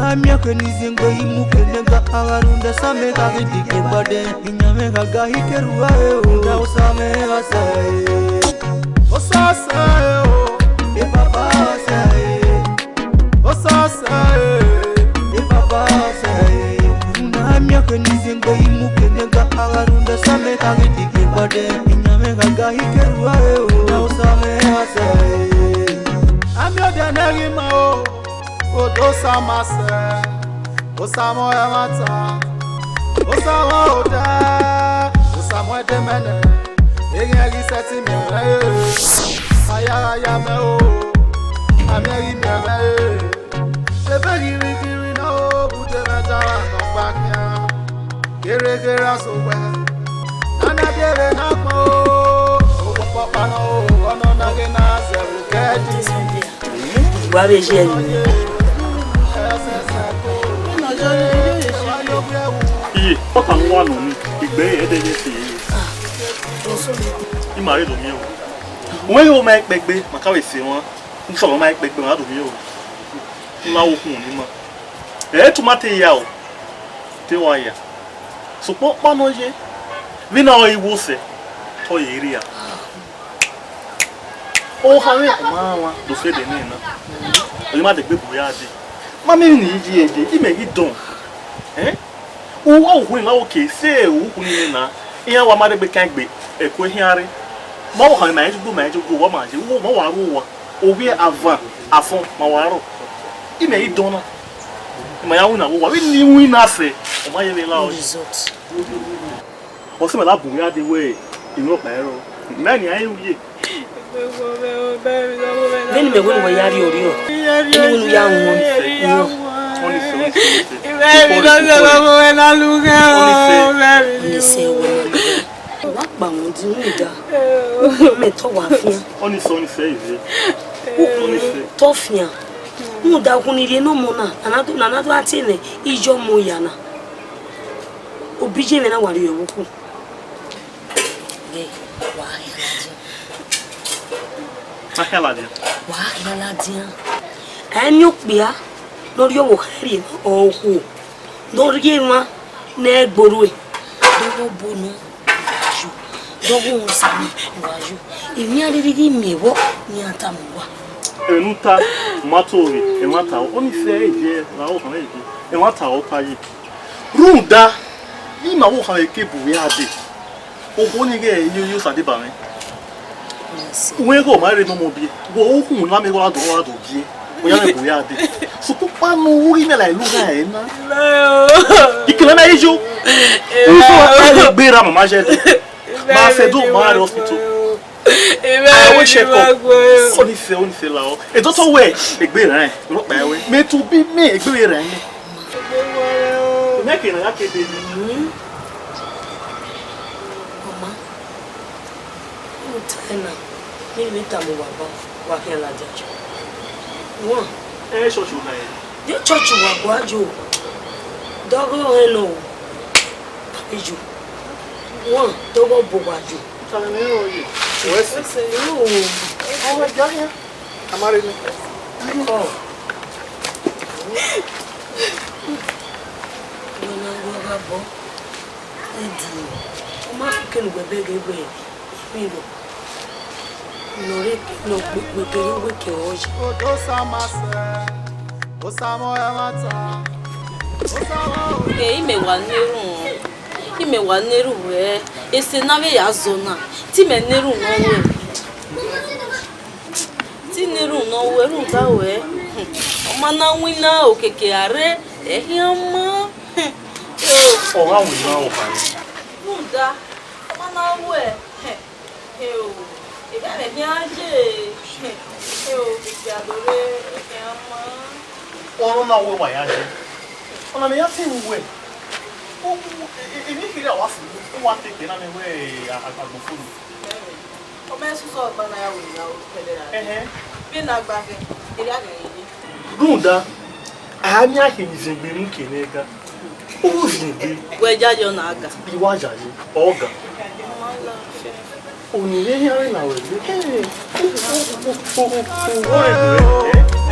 Unamia kenizingo imukenega agarunda same kagitike bade inyame kagahikeruwa unda usame asae osasae e papa asae osasae e papa asae unamia kenizingo imukenega agarunda same kagitike bade inyame kagahikeruwa unda usame asae amyo danagi mao Odosa mase, osamo emata, osamo oda, osamo edemene, egeri seti mere, ayaya me o, ameri mere, eberi kiri na o, bude metara no bakya, kere asowe, nana dere na ko, owo papa no, ono nage na se ukedi. Babe jeni. Iye, what am one on me? Igbe edeyesi. I married on you. When you make begbe, makawe se won. Nso make begbe ma do mi o. La wo kun ni ma. Tomate ya o. Te wa ya. So po pa no je. Vi na o iwo se. To yiri ya. O ha we ma wa do fe de ni na. O ma de gbe bu ya de. Ma me ni ji eje, I me gi don. Uwa uhun la oke se uhun ni na. Iya wa ma de gbe kan gbe eko hiare. Ma wo han ma ju go wa ma je. Wo ma wa ro wa. O wi avant afon ma wa ro. I me gi don na. Ma ya wu na wo wa. We ni wi na se. O ma ye ni la o. O se me la bu ya de we. Inu pa ero. Na ni ayi wi. Veni me woni wa yari ori o. Eni wonu ya won. Tofia. Muda kunire no mona. Anado atene ijo moyana. Obije me na wari yoku. Wahaladia. Anyukbia. Lórí owo kari ohu lórí ma na egboro e dogo bonu ju dogo nsami waju imi ariri mewo ni atamuwa enuta matori emata oni se eje la o kan eje emata o payi runda ni ma wo kan eke bu ya de ogo ni ge yo sade ba mi we go ma re no mo bi wo ohun la me wa do bi oya me bu ya de Suku pano uri me la iluga ena. Ikele na ijo. Uso ala gbera mama jede. Ma se do ma hospital. I wish check up. Oni se la o. E doctor we egbera ro pa ewe. Me to bi me egbera ni. Me ke na ke de ni. Mama. Utana. Ni tamu wa ke la jacho. Won Church na e. The church wa gwajo. Dogo eno. Papeju. Won dogo bogwajo. Tala me o yi. Wese yo. Awa jaya. Amare ni. Oh. Wona goga bo. Edi. O ma fi kenu gbebe gbe. Mi lo. No gbegere weke oje. Odosa mase. Osamo emata. Osamo. Ime wa neru we. Ese na we ya zona. Ti me neru no we. Ti neru no we ru da we. O ma na wina okeke are. Ehi ama. O ha wi na o pa ni. Ru da. O ma na we. O. Ebe me bi aje. O bi adore ehi ama. Oro na wo wa ya je. Ona me ya tin we. O ni kiri awa fu. O wa teke na me we agbofu. O me su so gba na ya we na o pedera. Bi na gba ke. Eri aga yi. Runda. Ami ahinze gbe mu kenega. O zinde. We jajo na aga. Iwa jaje. Oga. Oni ye ya na we.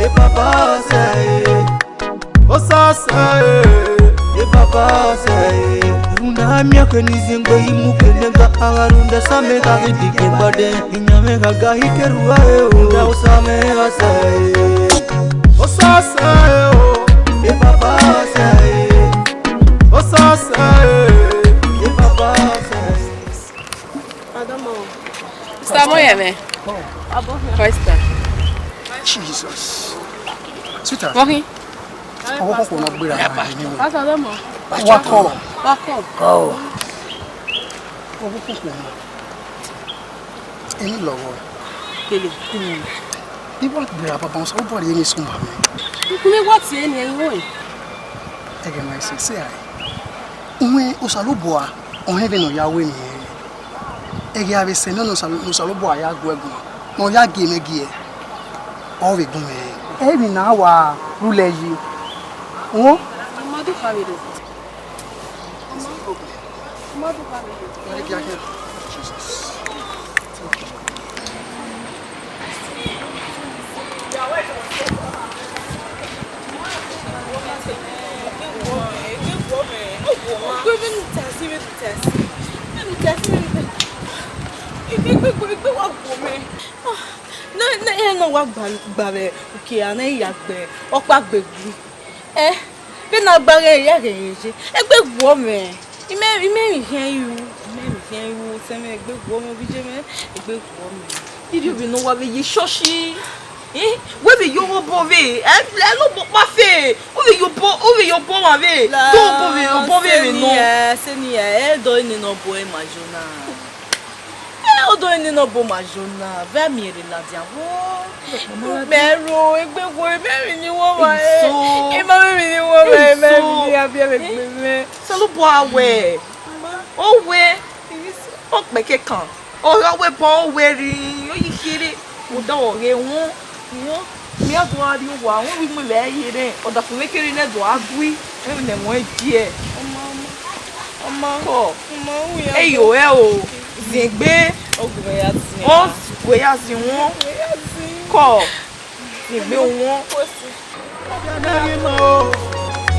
E papa say. Osa Osase, Papa say, Runa Miakanizingo Imukenga Agarunda Samega Dikebade, Inamega Gahikerua, Usame say, Osase, Papa say, Osase, Papa say. Adamo. Stamo yeme. Abo. Costa. Jesus. Sweetheart. Morri. Ọwọ́ kò náà gbéra ara ẹni wọ̀. Pásọ̀ lọ́mọ. Wakọ̀. Wakọ̀. Ọwọ́ kò náà. Ẹni lọ́wọ́. Kele. Bí wọ́n gbéra bàbá wọn sọ, ó bọ̀rẹ̀ yẹn ní sùn bàmí. Kúlé wọ́n ti ẹni ẹyin wọ̀nyí. Ẹgẹ̀ máa ṣe sí àyè. Òun òṣàlóbọ̀ à, ọ̀hún ẹ̀bẹ̀ náà yáwó ènìyàn. Ẹgẹ̀ àbẹ̀sẹ̀ náà òṣàlóbọ̀ àyà gbọ́ ẹ̀gbọ́n. Náà yá gé mẹ́gì ẹ̀. Ọ̀rẹ́ gbọ́n mẹ́. Ẹ̀rì náà wà lulẹ̀ yìí. Wọ́n. Ọmọdún kàwéèrè. Ọmọdún kàwéèrè. Ẹ̀rì kí á kẹ́. Jesus. No wa gbare òkè ana yagbe opa gbegbu be na gbare ya reje egbegbu o me ime hian yu se me egbegbu o me bi je me egbegbu o me did you be no wa be yi shoshi we be yo bo ve e lo bo pa fe o be yo bo ma ve do bo ve no se ni e do ni no bo e majona odo ni no bo majona ve mi re la dia wo mero egbegbo meri ni won wa e ma meri ni won wa meri ni abi egbe so lo bo awe o we o pe kekan o we bo o we ri o yi kire o da o re won mi adu ari o wa won wi mu le yire o da fun me kire ne do agui e ne won die ọmọ ko eyo e o zingbe o gbeya si won ko zingbe won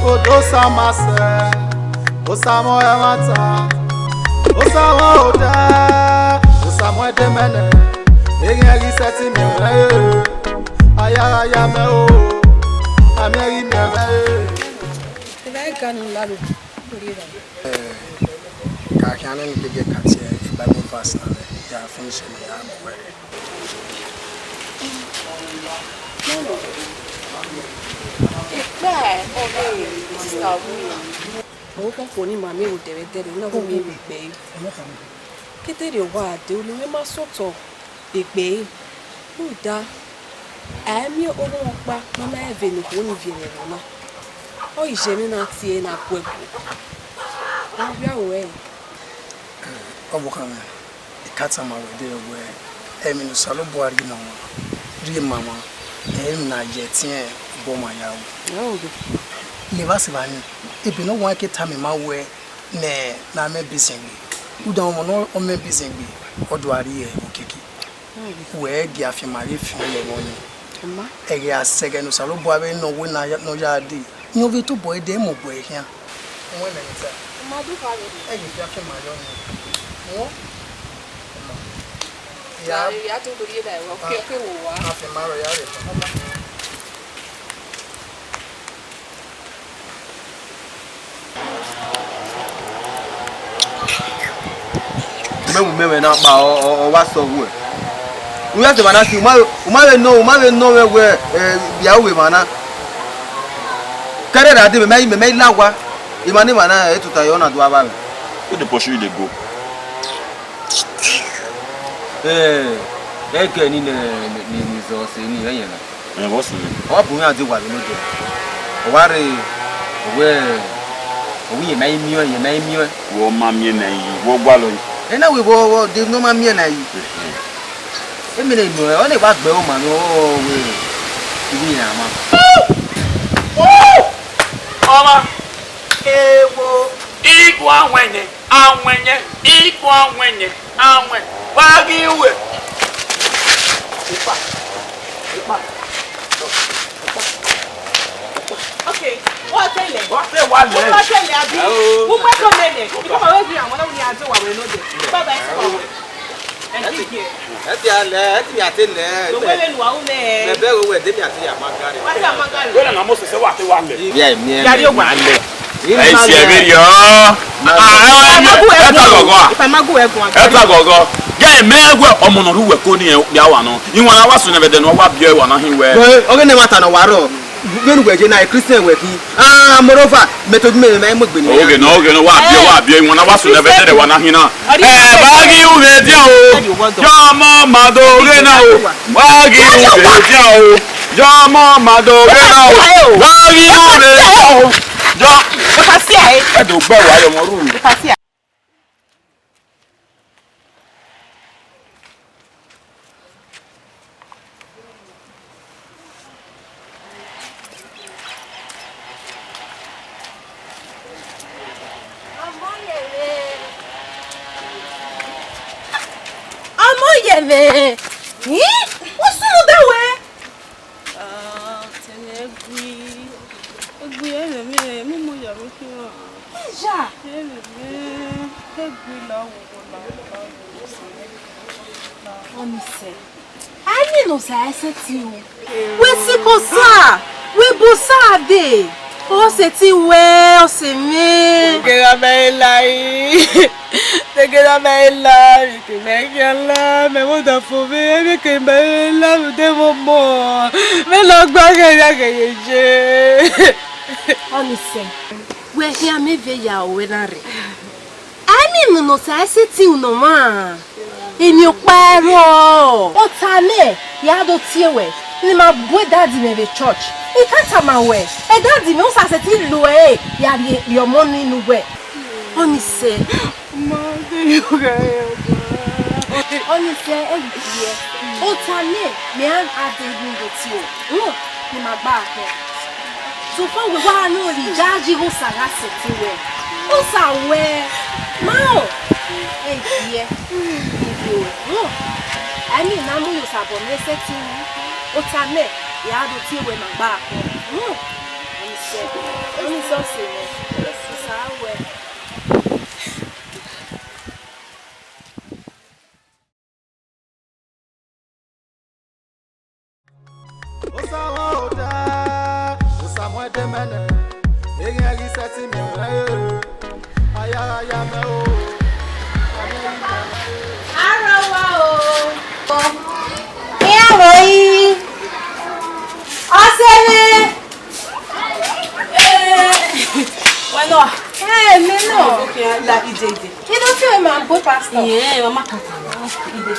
Odo samase, osamo emata, osamo oda, osamo edemene, eyeri seti mi re, ayaya me o, ameri mi re. Vai kanu lalo. Kakane ni bege katie Bible verse na ya finish me ya boy. Sister Mo ko ko ni mami o tere na ko mi gbe. Ketere wa de olu me ma soto gbe. O da. Ami o won pa mama eve ni ko ni viene na. O ije mi na tie na kwego. O bia we. Obukame. Ikata ma we de we. Emi no salo boari na wa. Ri mama. Na je tie bo ma ya wo. Le va se bani. E bi no wan ke ta me ma we ne na me bisengbe. Udan mo no o me bisengbe. Odo ari e okiki. We gi afimare fi le woni. Ma Ege asege no salo bo abe no we na no ya di. Nyo ve to boy de mo boy hia. Won na nta. Ọmọdún kàwé. Ege fi afimare oni. Wo? Ya ya to do ye da wo ke wo wa. Afimare ya re. Mewe na pa o wa so we. We have to manage umare no we bia we mana. Kare da de me lawa. Imani mana e tuta yo na do aba. Who the pursue they go? Ke ni so se ni yen na. And what's it? O bu yan ti wa lo de. O wa re we ye mai mi we. Wo mamie na yi, wo gwa lo yi. Na we wo de no ma mi na yi. Emi le no o le wa gbe o ma no we. Ibi na ma. Ọma ewo igu anwenye igu anwenye wagi iwe okay what tẹ̀lé. Wọ́n tẹ̀ wá lẹ̀. Wọ́n tẹ̀lé àbí. Wọ́n pẹ́ tó lẹ̀lẹ̀. Ìkọ́mọ̀ wẹ́ẹ́ fi àwọn náà ní àjọ wà wẹ̀ lóde. Bàbá ẹ̀ sọ̀rọ̀ wẹ̀. Eti ale, eti mi ate le. Lọ́wọ́lẹ̀ lù àwọn mẹ́. Me be wo we de mi ate ya magari. Wá sí àmàgàrí. Wọ́n lẹ̀ nà mọ̀ sẹ̀sẹ̀ wà tẹ̀ wá lẹ̀. Bia mi e. Yàrá ògbà. Ẹ ṣe ẹ bẹ yọ. Ẹ ta gọgọ a. Ìfàmágù ẹ̀gùn àgbà. Ẹ ta gọgọ. Yẹ mẹ ẹgbẹ ọmọ nọ ruwẹ kó ni ẹ wà nọ. Ìwọ̀n náà wá sùn ẹ̀bẹ̀dẹ̀ ni wọ́n wá bí ẹ wà náà hin wẹ. Oge ne mata no waro. Gbenu gbeje na Christian we ki. Ah, moreover, method me me mo gbe ni. Oge no wá bí ìwọ̀n náà wá sùn ẹ̀bẹ̀dẹ̀ wà náà hin náà. Ẹ báàgì ìwé díẹ̀ o. Jọmọ màdòrè náà o. Báàgì ìwé díẹ̀ o. Jọmọ màdòrè náà o. Báàgì ìwé díẹ̀ o. Jọ. Ẹ dò gbọ́ wáyọ̀ mọ́ rú. Amoyeme. What's wrong that way? Já. Ani no sa ese ti o. We si ko sa. We bo sa de. O se ti we o se me. Tegera belai. Tegera belai. Que me gala, me voda fome, me que bela, me de momo. Me lo gba ya ke je. Oni se. We here me ve ya o we na re. Ani no sa ese ti o no ma. Èmi ò parọ́. Ó ta lé ya do ti ewe. Ni ma boy daddy me be church. E can't ma we. E daddy me o sa se ti lo e. Ya your money nu we. Oni se. Ma de yo ga. Oni se e die. Ó ta lé me an ade ni do ti o. Ni ma gba ke. So far we wa no ri jaji ho sa la se ti we. Ó sa we. Ma o. E die. Ani na mu yo sabo me se ti o ta me ya do ti we ma gba ko ani so se mo sa we o sa wa o da o sa mo de mene eyan ri se ti mi aya me o arawa o Oi! Osele! Bueno, menor. La ide. Que não foi uma boa pasta? É, uma macata. Ide.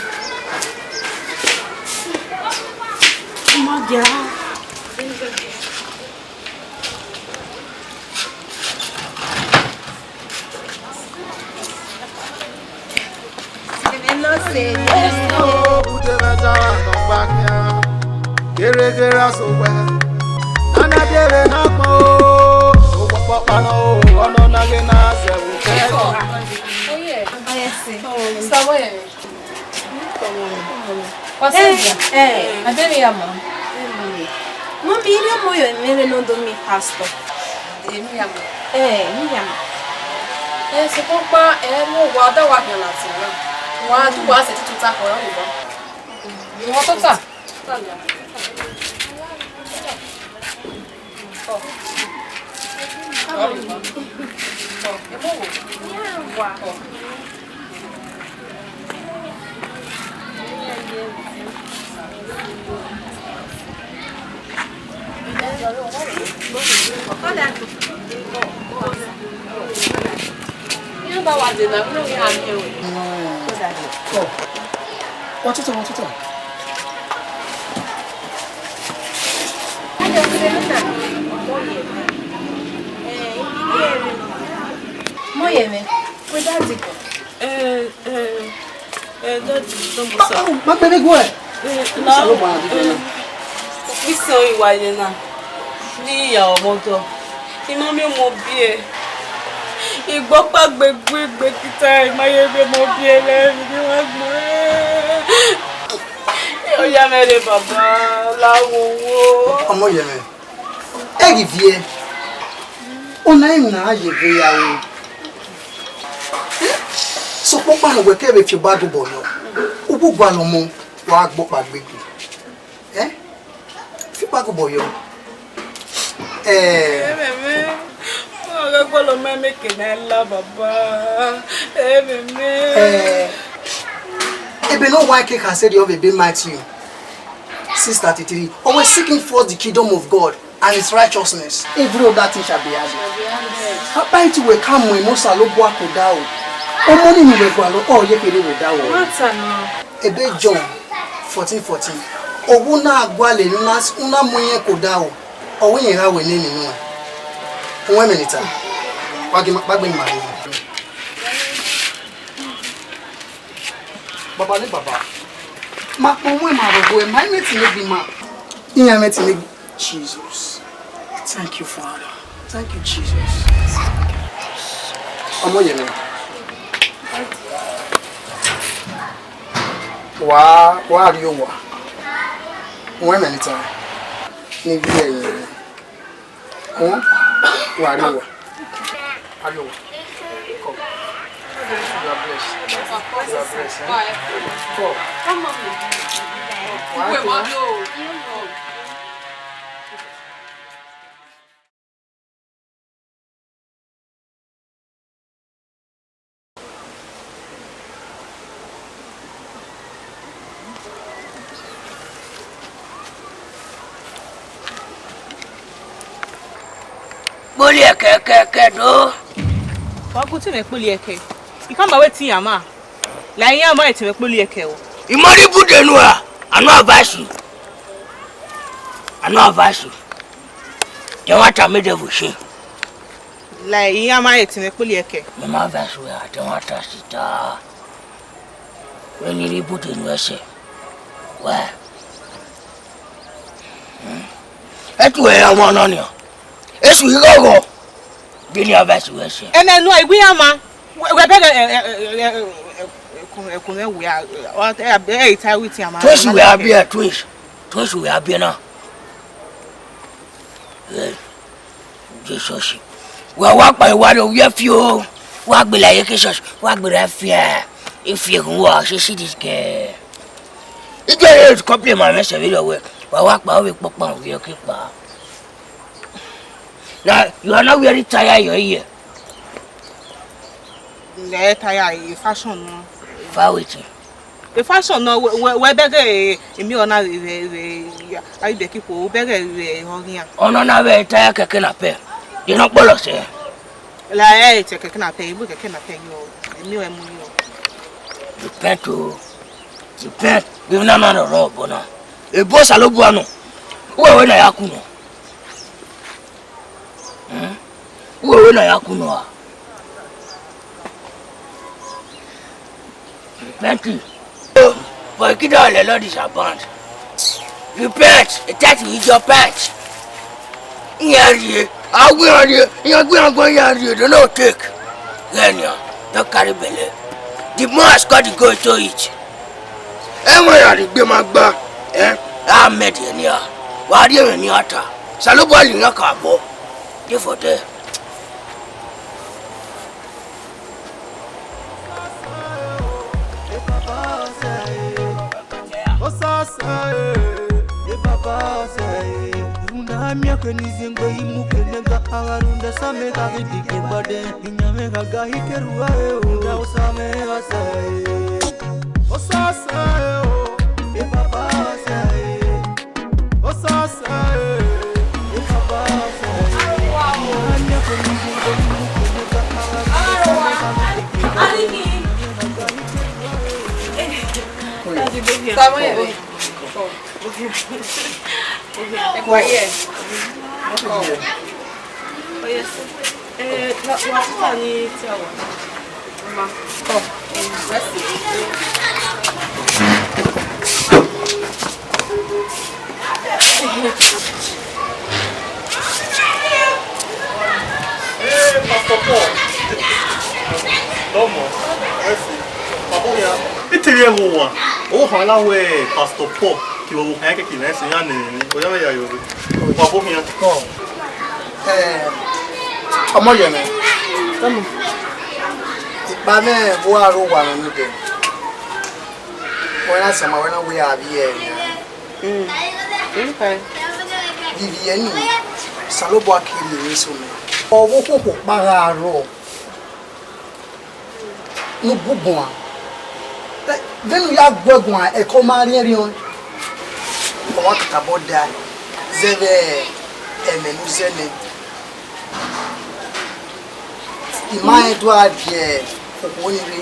Uma guerra. Não sei. Gere so we nana dere na po o papa no ono na ge na se wo ke Oye sim está bem até me ama não mira moyo me no do mi pastor me ama me ama se compa no guarda wa na latina wa tu wa se tu tá com ela não tá tá Moyeme, cuidado. Mas peraí, Gué. Não. Isso é igual na. Ni ya omodo. Imo mi mo bi e. Igbo pa gbegbe kita imaye be mo bi e le ni wa gbo. Yo ya mere baba lawo wo. Ọmọ Yẹmẹ. E ri vie. Onaim na yeve yawo. So papa no we kebe fi badu boyo. Ubu gwalomo wa agbo pagbegu. Fi badu boyo. Agbo me make na la baba. Ebe no why cake has said you have a big Matthew 6:33. Always seeking first the kingdom of God and his righteousness. Every other thing shall be added. Papa it will come when no salo boa kodao. Omoni ni we gwalo o ye kere we dawo. Ebe John 14:14. Owo na agwale una moye kodao. Owo yen ra we ni ninu. One minute. Bagbe mari. Baba le baba. Ma onwe ma rogo e my meeting be ma. Iya meeting Jesus. Thank you, Father. Thank you, Jesus. Omo yeme. Wa ari yo wa. One minute. Ni bi e yin. Wa ari yo. Ari yo. Come. You are blessed. You are blessed. Come on. Keke do. Wa go ti me poli eke. You can't wait till Yama. Like Yama to make poli eke. Imari budenua. I know advise you. I know advise you. You want to make the bush. Like Yama to make poli eke. Mama advise you. I don't want to sit down. When you put in your say, well, that's where I want on you. It's we go. Give you advice you say. And then no, we Yama. We better. We are. What? I with Yama. Twins we are here. Twins we are here now. Jesus. We walk by water. We are few. Walk by like Jesus. Walk by fear. If you walk, you see this girl. It's very complete my message video way. We walk by we pop we keep by. Now you are not very tired. You're here. The tired fashion. Fawiti. The fashion no. We better. Me ona. I be keep. We better. Hongia. Ono na we tired keke na pe. You not bolo say. La keke na pe. You keke na pe yo. Me we mu yo. Repent to. Repent. We na na ro bona. E bo salobu anu. We na yakuno. We na yakuno. Repent. For you don't let Lord disappoint. Repent. That is your pet. I will you. You're going to do not take. Then you don't carry belly. The more has got to go to it. And when I be my back, I met you near. Why do you in your tar? Salubal in your carbo. You for there. Pastor Paul, qui va vous faire quelque chose, c'est un Ọmọ yẹn ni. Ìgbà náà bó àrò wà nínú dẹ̀. Wọ́n yà sàmà wọ́n náà wé àbí ẹ̀ bìbí yẹn ni Salobo akiri ní sọmi. Ọwọ́ kòkò para àrọ̀ ní gbùgbùn à. Dẹ́nu yà gbẹ̀gùn à ẹ̀kọ́ máa rí ẹ̀rí wọn. Ọwọ́ kàkàbọ̀ da zẹ́bẹ̀ ẹ̀mẹ̀lú zẹ́lẹ̀. Ìmá ẹ̀dọ́ adìẹ òkú nílé.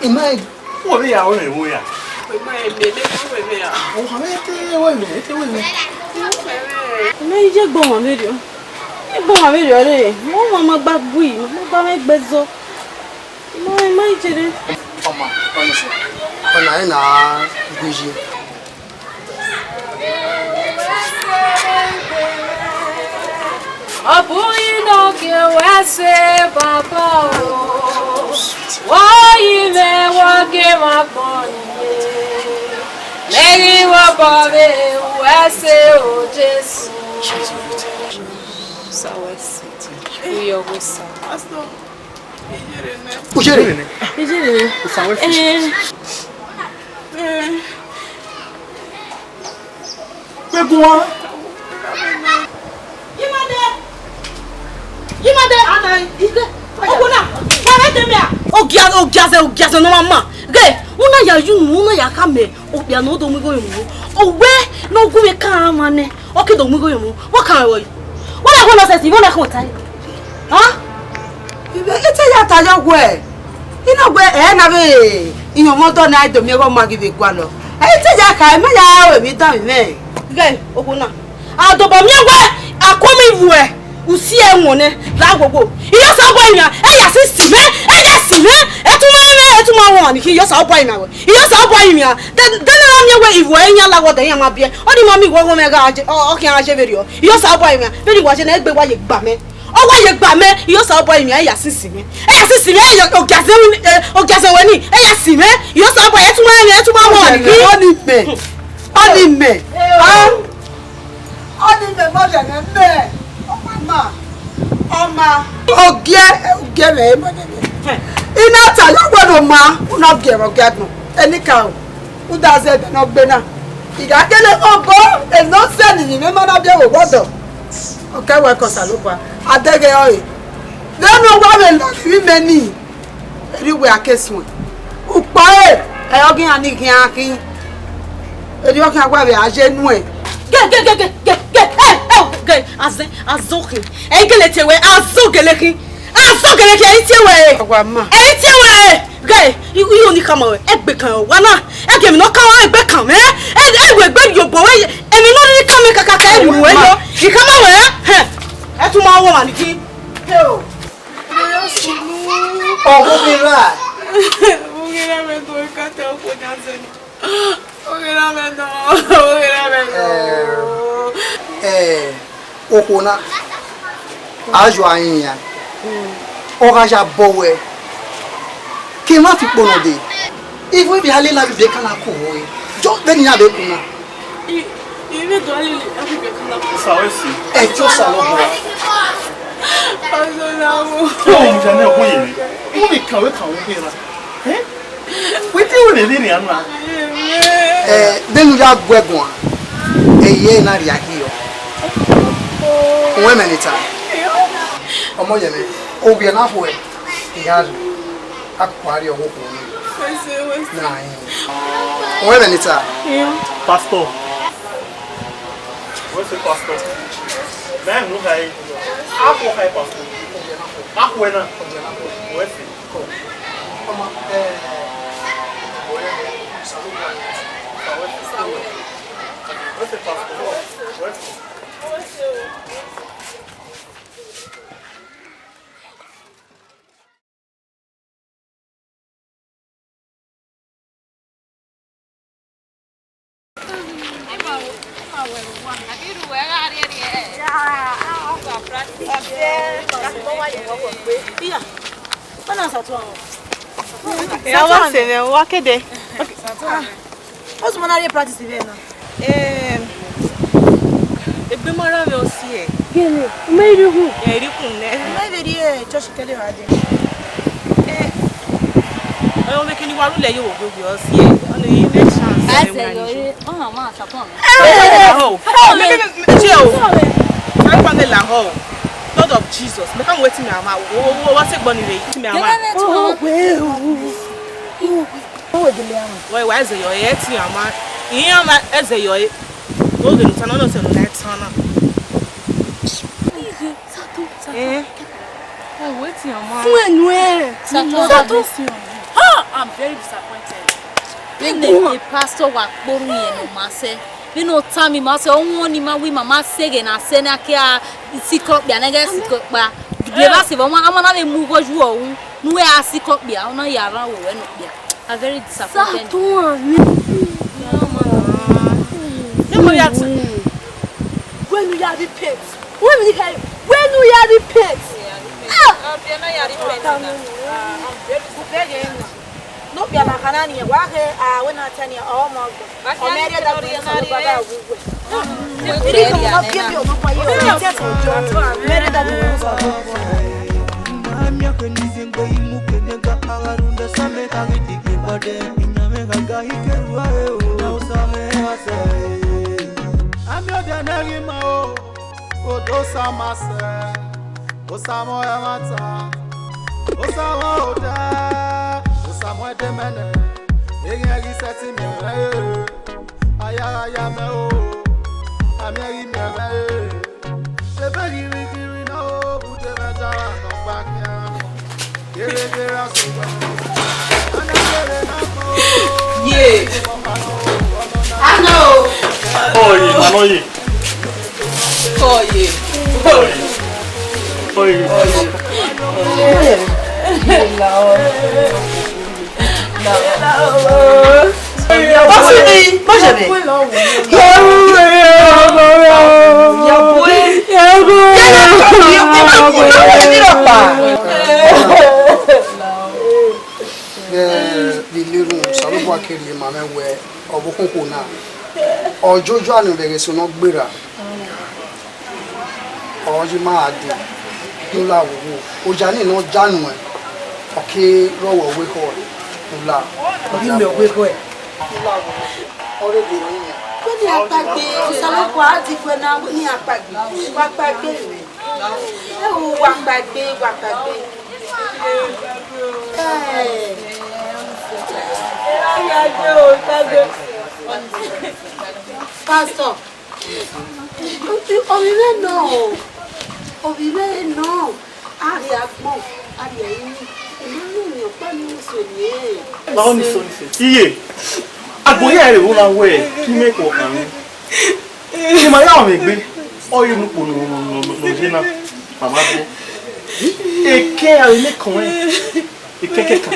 Ìmá ẹ̀dọ́. Wọ́n rí àwọn èèwọ̀ yà. Ìmọ̀ ẹ̀mẹ̀lẹ́ fún ẹ̀mẹ̀ yà. Àwọn àwọn ẹ̀tẹ́wọ̀ ìmẹ̀. Ìmọ̀ ìjẹ́ gbọ́n wọn mẹ́rin. Gbọ́n wọn mẹ́rin ọ̀rẹ́ wọ́n máa gbá bú yìí, wọ́n bá mẹ́gbẹ́ zọ. Ìmọ̀ ìjẹ́rẹ́. Ọmọ ọ̀nìṣẹ́ ọ̀nà ẹ̀ nà gbèjì. Ọ̀bùnrin náà kí wá ṣe bàbá o. Wọ́n yí lẹ̀ wọ́n gé wọn pọ̀ nìyẹn. Lẹ́yìn wọ́n bọ̀ rẹ̀ wá ṣe o Jésù. Sawẹ́sì, kúyọ̀ wí sá. Ujere. Pẹ̀gùn wa. Yimade ana ide oguna wara demia ogiaze no mama ge una ya yunu una ya kame obia no do mwigo yemu owe no gume ka mane okido mwigo yemu what can I what I want to say wona kan tai ha ibe ite ya ta yo gwe ina gwe na be iyan moto na do mi ro magibe gwa lo ite ya ka me ya we mi dan me ge oguna adobo mi gwe akomi vuwe usi enwone la gogo iyo sa boy mi e ya si sime etuma won ni ki iyo sa boy mi awo iyo sa boy mi den na mi we iwo enya la godo yan ma bie o di mo mi wo me ga aje o ki an aje verio iyo sa boy mi be ni wa je na egbe wa ye gba me o wa ye gba me iyo sa boy mi e ya si sime e ya ogiase we ni e ya sime iyo sa boy etuma won ni ki oni me mo je na me Oma ogie me mo de ina ta yo gbodo ma una gero gadun enika o uda se de no gbe na iga kele obo e no se ni me ma na bi wo gbodo o ke we ko Salobo adege oyi denu wa me lo fi me ni eriwe akesun upa e ogin ani kin akin eri o kin agba be aje nu e ge azoke engeletewe azogeleki etiewe agwama etiewe ge iyo ni kama we egbe kan wa na ege mi no kan wa egbe kan me egbe yobo we emi no ni kan me kaka ka eri we yo ikama we e tún ma wo ma ni ki o ogo mi ra Ugera me to ka te o ko nyanzeni. Okona ajo ayin ya oraja bowe ki ma fi pono de ifu bi ale la bi be kana ko we jo be ni ya be kuna Ile do ale abi be kana ko Sawẹ́sì. e jo Salobo Azolawo. Ó ní jane ko yele. Mo mi kàwé pe ra. Wetin we dey ni anu a? Denu ya gwegun eye na ri akiyo women ita ọmọ yeme obi na fo e iyazu akwari owo ko ni na yin women ita Pastor. What's the pastor? Man, no guy. Ako kai pastor. Ako na. What's it? What's the pastor? What's it? Ela se ne wa kede. What's my practice here now? Egbe mara me o si e. Gele, meio ruim. Ele com né? Vai ver ele, Josh Kelly Hadi. Eu não quero igual o Leio, eu vi assim. Eu não ia ter chance. Essa aí, mama, tá bom. Lord of Jesus, me come wait me ama. What say bunny way? Me ama. Why is your yet ama? Iyama eze yo. Go get it, no say no next one. Oh, wait ama. I'm very disappointed. The pastor was born in Mase. You know, Tammy Mase, only my women, my say, and I send a care, secret, and I guess secret. But the last of one, I'm not a move was you own. No, I see copy, I know you are I'm very disappointed. When we are the pets. When we are the pets. No, be a canani, wahe, when I tell you all my America that we are Samuel de mene, egeri seti mi aya me o, ameri mi seberi wikiri na o, ude mejara no bakia, kere kere asuba, anakere na ko. Yeah, I know. Manoyi. Ojojo anu bẹ̀rẹ̀ sí no gbéra. Oji ma di. Nla wo. Oja ni no janu e. Okay, rowo we ko. Nla. Obi me we ko e. Nla wo. Ore de ni. Ko ni apagbe, osalopo ati fe na ni apagbe. Wa apagbe mi. E o wa apagbe. Pastor, Ovive no. Ari agbon, ari eyin. Mi o pa ni so ni. Lawo ni so ni. Iye. Agboye ere wo la we ki me ko kan mi. Ki ma ya me gbe. Oyi nu po no jina. Mama bo. Eke ari le kan e. Eke kan.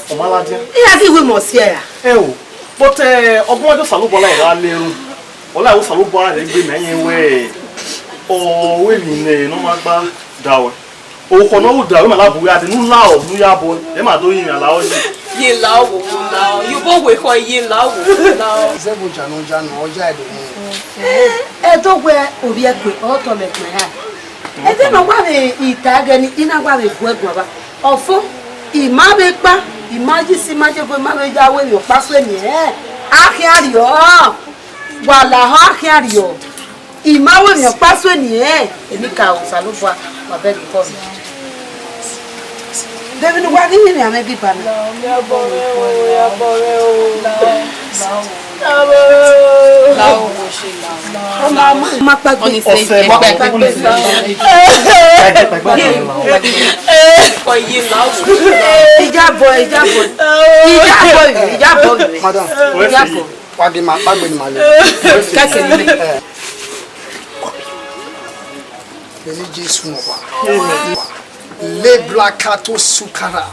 O maladia. Iya si we mo si e. O. But ogbon ojo salobo la ira lerun. Ola wo salobo ara re gbe meyin we. O we mi ne no ma gba dawe. O ko no dawe ma la buya de nu la o nu ya bo. E ma do yin ala o yi. Ye la wo na. You go we ko ye la wo na. Se bo janu oja ede ni. E to gbe obi e pe o to me pe ha. E te no gba me itaga ni ina gba me bu egun ba. Ofo ima be pa, imaji si maje go ma be ja we mi o pa so ni e. Akin ario. Wala ha akin ario. Ima we mi o pa so ni e. Emi ka o salopo ma be ko mi. David wa ni ni ame bi pa mi. Ya bore o. Lao wo se la. Ma pa gbe. Ose ma pa gbe. Ko ye la wo. Ijabo. Madam, wadi ma pa gbe ni ma le. Kake ni. Beni Jesu no ba. Le blakato sukara.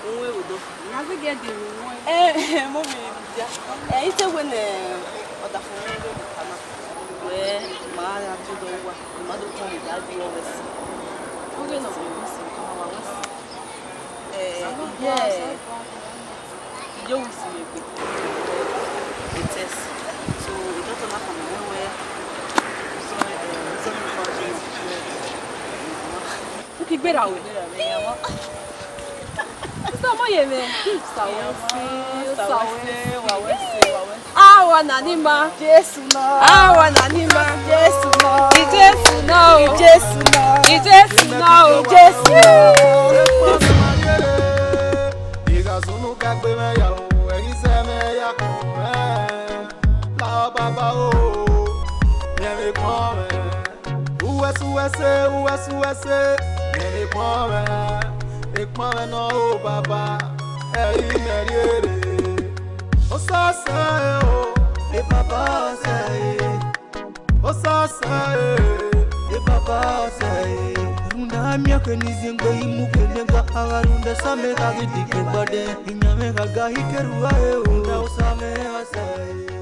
Unwe udo. Nazi get the one. Mommy, ite when oda for me go kana. We ma ya to do wa. Ma do ko mi da bi o we si. Oge no we si ko wa we si. Yeah. You will see a bit. It is. So it doesn't matter from nowhere. O que gbera we? Estamos aí, né? Awa nanima, Jesus não. awa nanima, Jesus não. e Jesus não, Jesus não. e Jesus não, Jesus não. Diga sunu kagbe me ya o, eyi se me ya ko me. La baba o, me ko me. Uwese, me ko me. Ekma no o baba, eyi meriere. Osasa o, e baba say. Osasa e baba say. Runda miaka nizingo imukelenga agarunda same kagidike bade. Inyame kagahi kerua e unda usame asay.